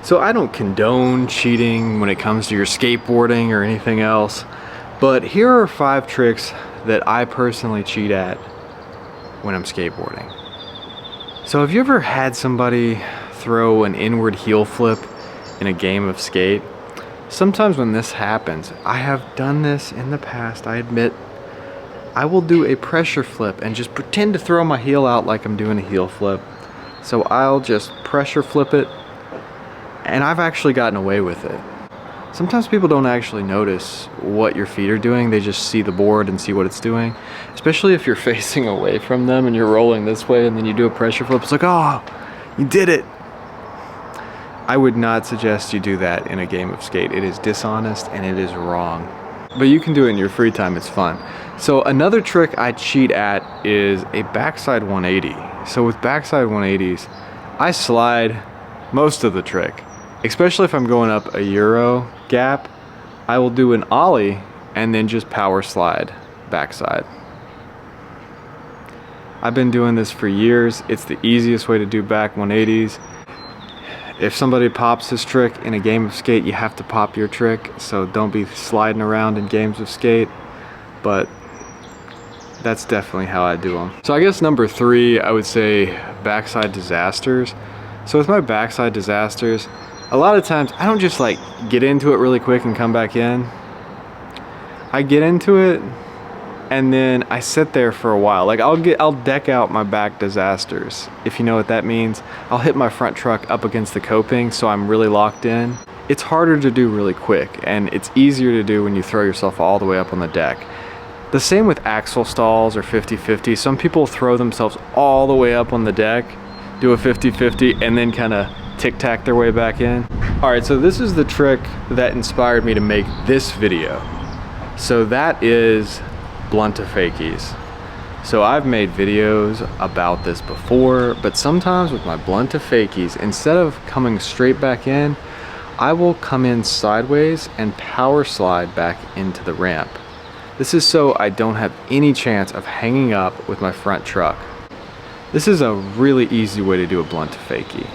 So I don't condone cheating when it comes to your skateboarding or anything else, but here are 5 tricks that I personally cheat at when I'm skateboarding. So have you ever had somebody throw an inward heel flip in a game of skate? Sometimes when this happens, I have done this in the past, I admit, I will do a pressure flip and just pretend to throw my heel out like I'm doing a heel flip. So I'll just pressure flip it, and I've actually gotten away with it. Sometimes people don't actually notice what your feet are doing, they just see the board and see what it's doing. Especially if you're facing away from them and you're rolling this way and then you do a pressure flip, it's like, oh, you did it. I would not suggest you do that in a game of skate. It is dishonest and it is wrong. But you can do it in your free time, it's fun. So another trick I cheat at is a backside 180. So with backside 180s, I slide most of the trick. Especially if I'm going up a Euro gap, I will do an ollie and then just power slide backside. I've been doing this for years. It's the easiest way to do back 180s. If somebody pops this trick in a game of skate, you have to pop your trick, so don't be sliding around in games of skate, but that's definitely how I do them. So I guess number 3, I would say backside disasters. So with my backside disasters, a lot of times I don't just like get into it really quick and come back in. I get into it and then I sit there for a while. Like I'll deck out my back disasters, if you know what that means. I'll hit my front truck up against the coping so I'm really locked in. It's harder to do really quick and it's easier to do when you throw yourself all the way up on the deck. The same with axle stalls or 50-50. Some people throw themselves all the way up on the deck, do a 50-50 and then kind of tic-tac their way back in. All right, so this is the trick that inspired me to make this video. So that is blunt to fakies. So I've made videos about this before, but sometimes with my blunt to fakies, instead of coming straight back in, I will come in sideways and power slide back into the ramp. This is so I don't have any chance of hanging up with my front truck. This is a really easy way to do a blunt to fakie.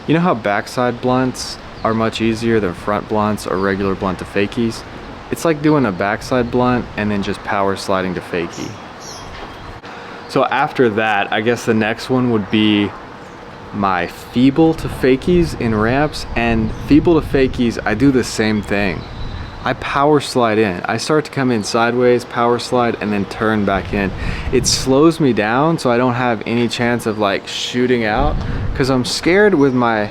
You know how backside blunts are much easier than front blunts or regular blunt to fakies? It's like doing a backside blunt and then just power sliding to fakie. So after that, I guess the next one would be my feeble to fakies in ramps. And feeble to fakies, I do the same thing. I power slide in. I start to come in sideways, power slide, and then turn back in. It slows me down so I don't have any chance of like shooting out, because I'm scared with my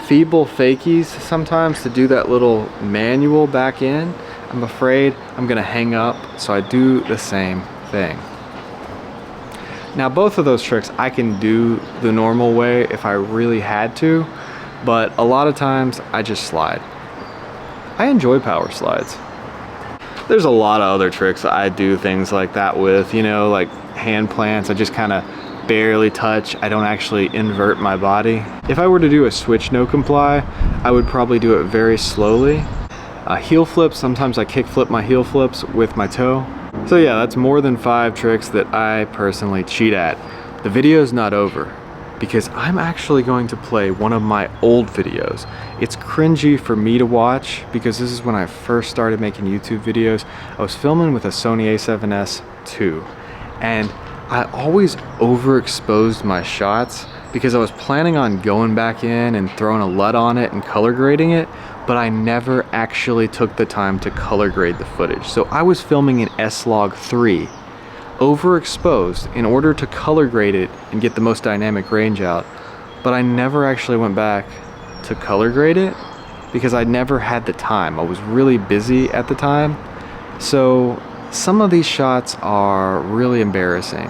feeble fakies sometimes to do that little manual back in. I'm afraid I'm gonna hang up, so I do the same thing. Now both of those tricks I can do the normal way if I really had to, but a lot of times I just slide. I enjoy power slides. There's a lot of other tricks I do things like that with, you know, like hand plants. I just kind of barely touch. I don't actually invert my body. If I were to do a switch no comply, I would probably do it very slowly. Heel flips, sometimes I kick flip my heel flips with my toe. So yeah, that's more than 5 tricks that I personally cheat at. The video's not over, because I'm actually going to play one of my old videos. It's cringy for me to watch because this is when I first started making YouTube videos. I was filming with a Sony a7S II, and I always overexposed my shots because I was planning on going back in and throwing a LUT on it and color grading it, but I never actually took the time to color grade the footage. So I was filming in S-Log3, overexposed in order to color grade it and get the most dynamic range out, but I never actually went back to color grade it because I never had the time. I was really busy at the time. So some of these shots are really embarrassing.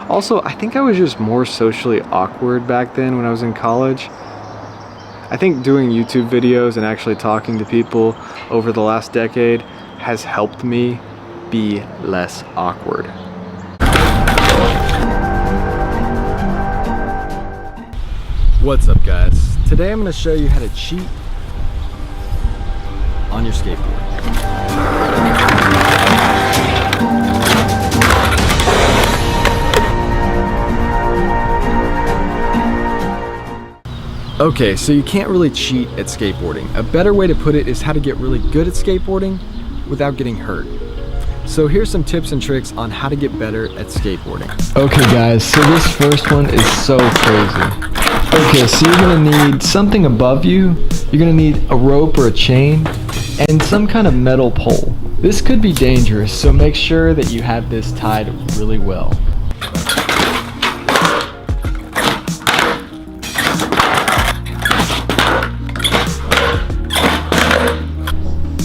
Also, I think I was just more socially awkward back then when I was in college. I think doing YouTube videos and actually talking to people over the last decade has helped me be less awkward. What's up, guys? Today I'm going to show you how to cheat on your skateboard. Okay, so you can't really cheat at skateboarding. A better way to put it is how to get really good at skateboarding without getting hurt. So here's some tips and tricks on how to get better at skateboarding. Okay guys, so this first one is so crazy. Okay, so you're gonna need something above you. You're gonna need a rope or a chain and some kind of metal pole. This could be dangerous, so make sure that you have this tied really well.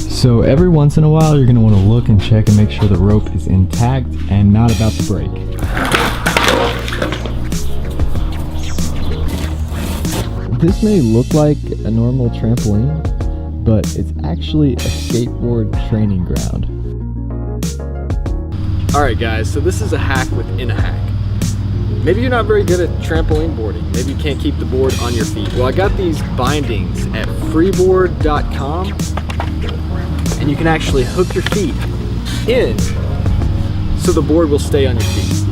So every once in a while, you're gonna wanna look and check and make sure the rope is intact and not about to break. This may look like a normal trampoline, but it's actually a skateboard training ground. Alright guys, so this is a hack within a hack. Maybe you're not very good at trampoline boarding. Maybe you can't keep the board on your feet. Well, I got these bindings at freeboard.com, and you can actually hook your feet in so the board will stay on your feet.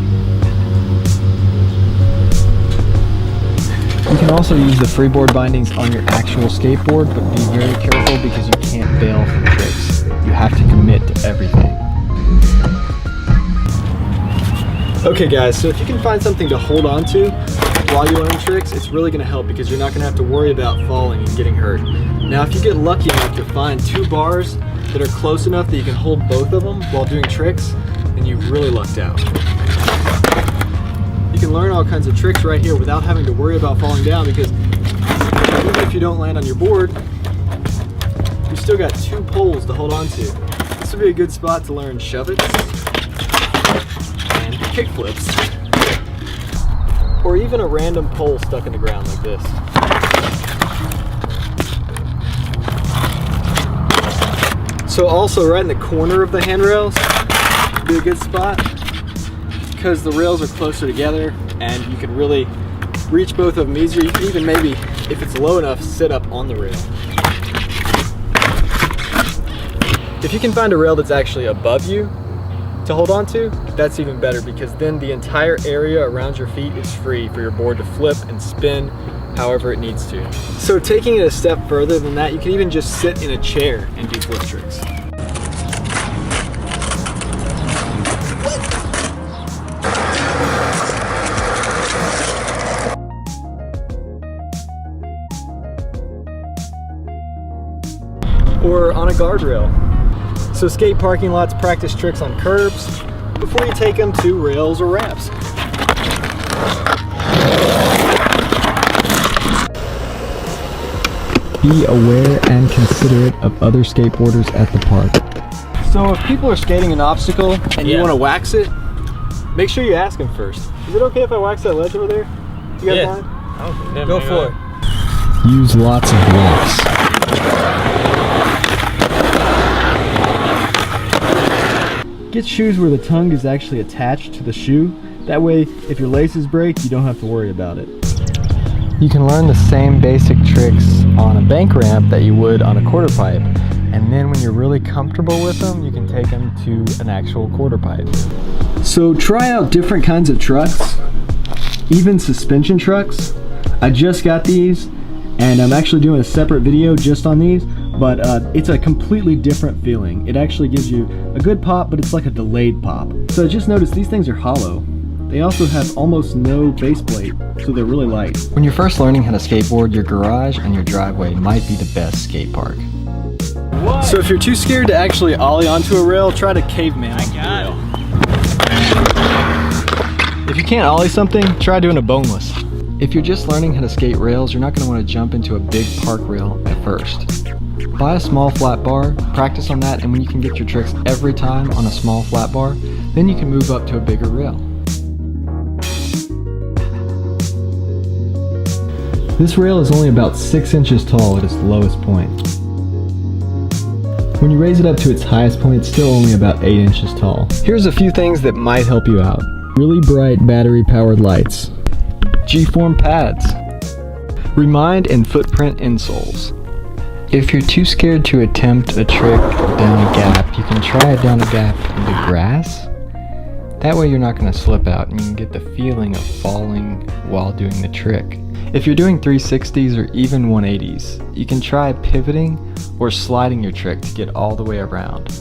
You can also use the freeboard bindings on your actual skateboard, but be very careful because you can't bail from tricks. You have to commit to everything. Okay guys, so if you can find something to hold on to while you learn tricks, it's really going to help because you're not going to have to worry about falling and getting hurt. Now if you get lucky enough to find two bars that are close enough that you can hold both of them while doing tricks, then you've really lucked out. You can learn all kinds of tricks right here without having to worry about falling down, because even if you don't land on your board, you still got two poles to hold on to. This would be a good spot to learn shove-its and kickflips, or even a random pole stuck in the ground like this. So also right in the corner of the handrails would be a good spot, because the rails are closer together and you can really reach both of them easier. You can even maybe, if it's low enough, sit up on the rail. If you can find a rail that's actually above you to hold on to, that's even better, because then the entire area around your feet is free for your board to flip and spin however it needs to. So taking it a step further than that, you can even just sit in a chair and do flip tricks. Or on a guardrail. So skate parking lots practice tricks on curbs before you take them to rails or ramps. Be aware and considerate of other skateboarders at the park. So if people are skating an obstacle and you want to wax it, make sure you ask them first. Is it okay if I wax that ledge over there? You guys mind? Oh, go for it. Use lots of blocks. Get shoes where the tongue is actually attached to the shoe. That way, if your laces break, you don't have to worry about it. You can learn the same basic tricks on a bank ramp that you would on a quarter pipe. And then when you're really comfortable with them, you can take them to an actual quarter pipe. So try out different kinds of trucks, even suspension trucks. I just got these, and I'm actually doing a separate video just on these, but it's a completely different feeling. It actually gives you a good pop, but it's like a delayed pop. So just notice these things are hollow. They also have almost no base plate, so they're really light. When you're first learning how to skateboard, your garage and your driveway might be the best skate park. What? So if you're too scared to actually ollie onto a rail, try to caveman onto the rail. If you can't ollie something, try doing a boneless. If you're just learning how to skate rails, you're not going to want to jump into a big park rail at first. Buy a small flat bar, practice on that, and when you can get your tricks every time on a small flat bar, then you can move up to a bigger rail. This rail is only about 6 inches tall at its lowest point. When you raise it up to its highest point, it's still only about 8 inches tall. Here's a few things that might help you out. Really bright battery-powered lights. G-form pads. Remind and footprint insoles. If you're too scared to attempt a trick down a gap, you can try it down a gap in the grass. That way you're not going to slip out and you can get the feeling of falling while doing the trick. If you're doing 360s or even 180s, you can try pivoting or sliding your trick to get all the way around.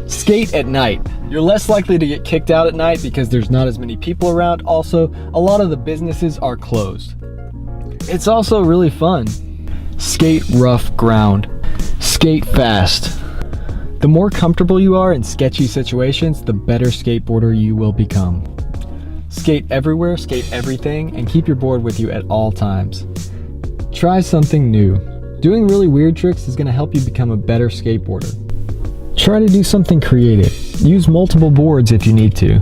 Skate at night. You're less likely to get kicked out at night because there's not as many people around. Also, a lot of the businesses are closed. It's also really fun. Skate rough ground. Skate fast. The more comfortable you are in sketchy situations, the better skateboarder you will become. Skate everywhere, skate everything, and keep your board with you at all times. Try something new. Doing really weird tricks is going to help you become a better skateboarder. Try to do something creative. Use multiple boards if you need to.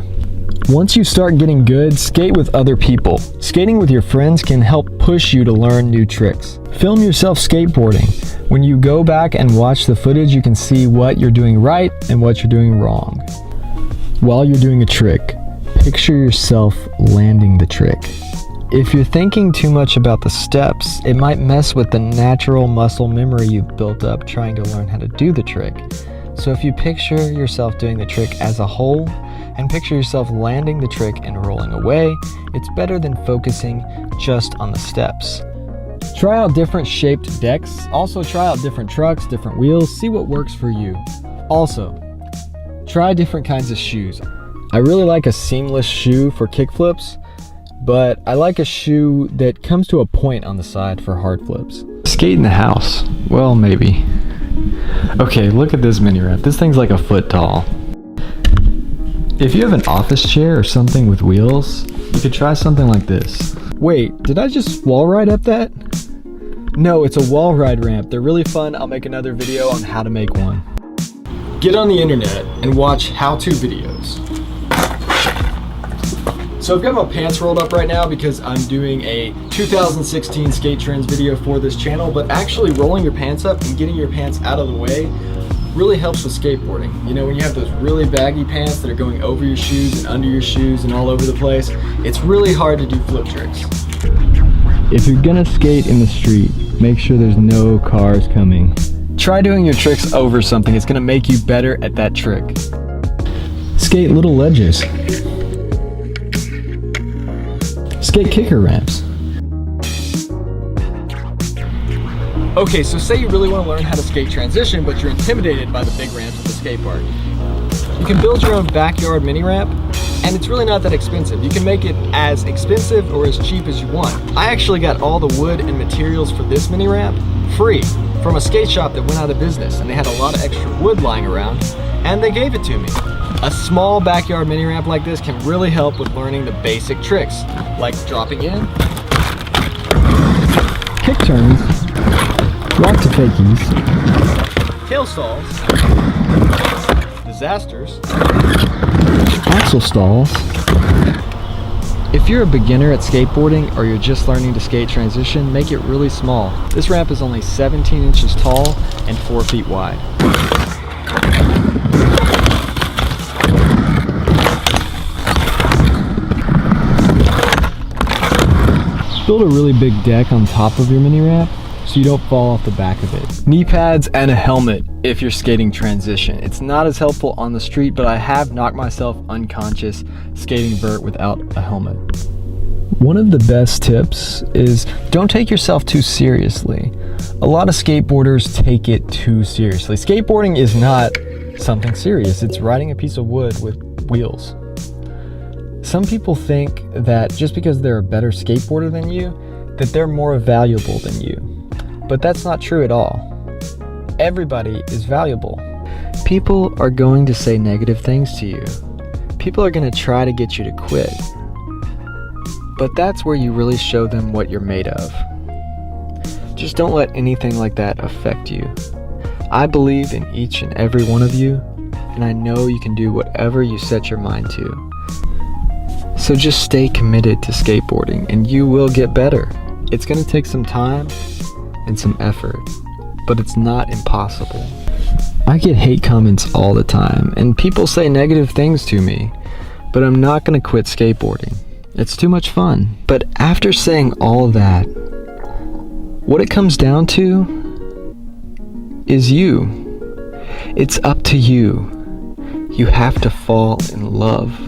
Once you start getting good, skate with other people. Skating with your friends can help push you to learn new tricks. Film yourself skateboarding. When you go back and watch the footage, you can see what you're doing right and what you're doing wrong. While you're doing a trick, picture yourself landing the trick. If you're thinking too much about the steps, it might mess with the natural muscle memory you've built up trying to learn how to do the trick. So if you picture yourself doing the trick as a whole, and picture yourself landing the trick and rolling away, it's better than focusing just on the steps. Try out different shaped decks. Also try out different trucks, different wheels, see what works for you. Also, try different kinds of shoes. I really like a seamless shoe for kickflips, but I like a shoe that comes to a point on the side for hard flips. Skate in the house. Well, maybe. Okay, look at this mini ramp. This thing's like a foot tall. If you have an office chair or something with wheels, you could try something like this. Wait, did I just wall ride up that? No, it's a wall ride ramp. They're really fun. I'll make another video on how to make one. Get on the internet and watch how-to videos. So I've got my pants rolled up right now because I'm doing a 2016 skate trends video for this channel, but actually rolling your pants up and getting your pants out of the way really helps with skateboarding. You know, when you have those really baggy pants that are going over your shoes and under your shoes and all over the place, it's really hard to do flip tricks. If you're gonna skate in the street, make sure there's no cars coming. Try doing your tricks over something. It's gonna make you better at that trick. Skate little ledges. Skate kicker ramps. Okay, so say you really want to learn how to skate transition, but you're intimidated by the big ramps at the skate park. You can build your own backyard mini ramp, and it's really not that expensive. You can make it as expensive or as cheap as you want. I actually got all the wood and materials for this mini ramp free from a skate shop that went out of business, and they had a lot of extra wood lying around, and they gave it to me. A small backyard mini ramp like this can really help with learning the basic tricks, like dropping in, kick turns, rock to fakies, tail stalls, disasters, axle stalls. If you're a beginner at skateboarding or you're just learning to skate transition, make it really small. This ramp is only 17 inches tall and 4 feet wide. Build a really big deck on top of your mini ramp so you don't fall off the back of it. Knee pads and a helmet if you're skating transition. It's not as helpful on the street, but I have knocked myself unconscious skating vert without a helmet. One of the best tips is don't take yourself too seriously. A lot of skateboarders take it too seriously. Skateboarding is not something serious. It's riding a piece of wood with wheels. Some people think that just because they're a better skateboarder than you, that they're more valuable than you. But that's not true at all. Everybody is valuable. People are going to say negative things to you. People are going to try to get you to quit. But that's where you really show them what you're made of. Just don't let anything like that affect you. I believe in each and every one of you, and I know you can do whatever you set your mind to. So just stay committed to skateboarding and you will get better. It's going to take some time and some effort, but it's not impossible. I get hate comments all the time and people say negative things to me, but I'm not going to quit skateboarding. It's too much fun. But after saying all that, what it comes down to is you. It's up to you. You have to fall in love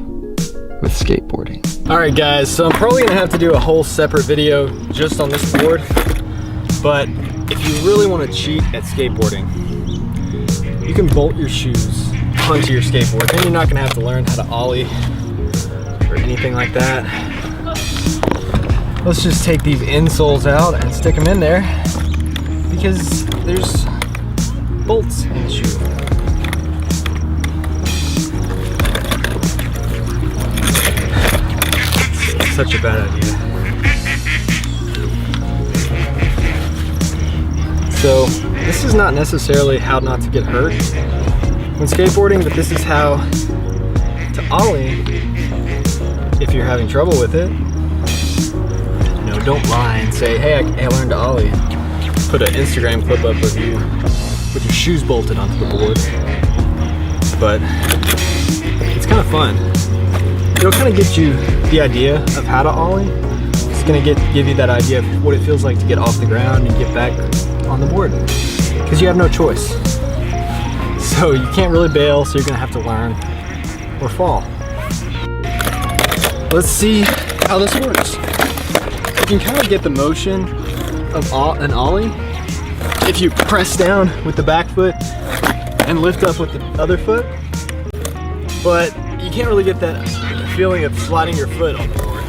with skateboarding. Alright guys, so I'm probably gonna have to do a whole separate video just on this board, but if you really want to cheat at skateboarding, you can bolt your shoes onto your skateboard. Then you're not gonna have to learn how to ollie or anything like that. Let's just take these insoles out and stick them in there because there's bolts in the shoe. It's such a bad idea. So this is not necessarily how not to get hurt when skateboarding, but this is how to ollie if you're having trouble with it. You know, don't lie and say, hey, I learned to ollie. Put an Instagram clip up of you with your shoes bolted onto the board. But it's kind of fun. It'll kind of get you the idea of how to ollie. It's gonna give you that idea of what it feels like to get off the ground and get back on the board. Because you have no choice. So you can't really bail, so you're gonna have to learn or fall. Let's see how this works. You can kind of get the motion of an ollie if you press down with the back foot and lift up with the other foot, but you can't really get that feeling of sliding your foot on the board.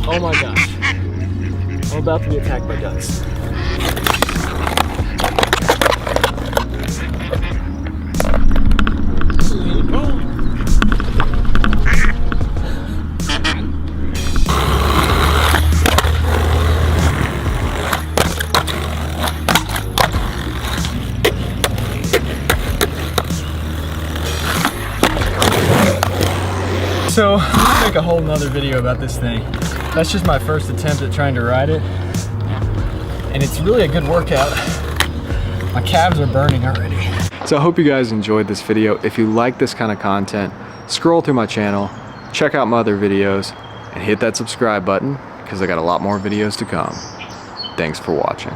Oh my gosh, I'm about to be attacked by ducks. So I'm gonna make a whole nother video about this thing. That's just my first attempt at trying to ride it. And it's really a good workout. My calves are burning already. So I hope you guys enjoyed this video. If you like this kind of content, scroll through my channel, check out my other videos, and hit that subscribe button because I got a lot more videos to come. Thanks for watching.